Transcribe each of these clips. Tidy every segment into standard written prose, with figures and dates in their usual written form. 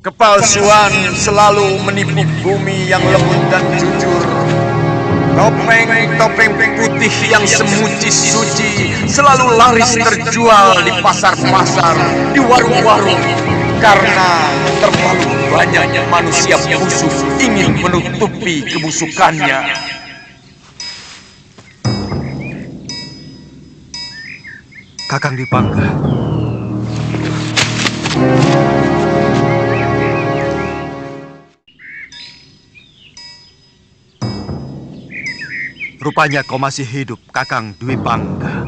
Kepalsuan selalu menipu bumi yang lembut dan jujur. Topeng-topeng putih yang semuci-suci selalu laris terjual di pasar-pasar, di warung-warung. Karena terlalu banyak manusia busuk ingin menutupi kebusukannya. Kakang Dwipangga. Rupanya kau masih hidup, Kakang Dwipangga.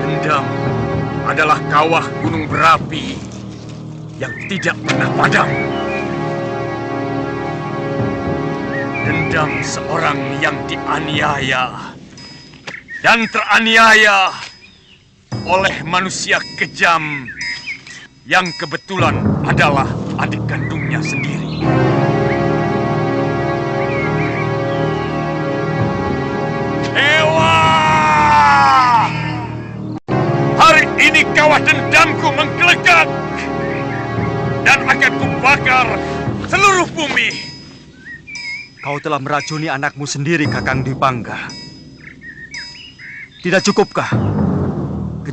Dendam adalah kawah gunung berapi yang tidak pernah padam. Dendam seorang yang dianiaya dan teraniaya oleh manusia kejam yang kebetulan adalah adik kandungnya sendiri. Dewa! Hari ini kawah dendamku menggelegar dan akan kubakar seluruh bumi. Kau telah meracuni anakmu sendiri, Kakang Dwipangga. Tidak cukupkah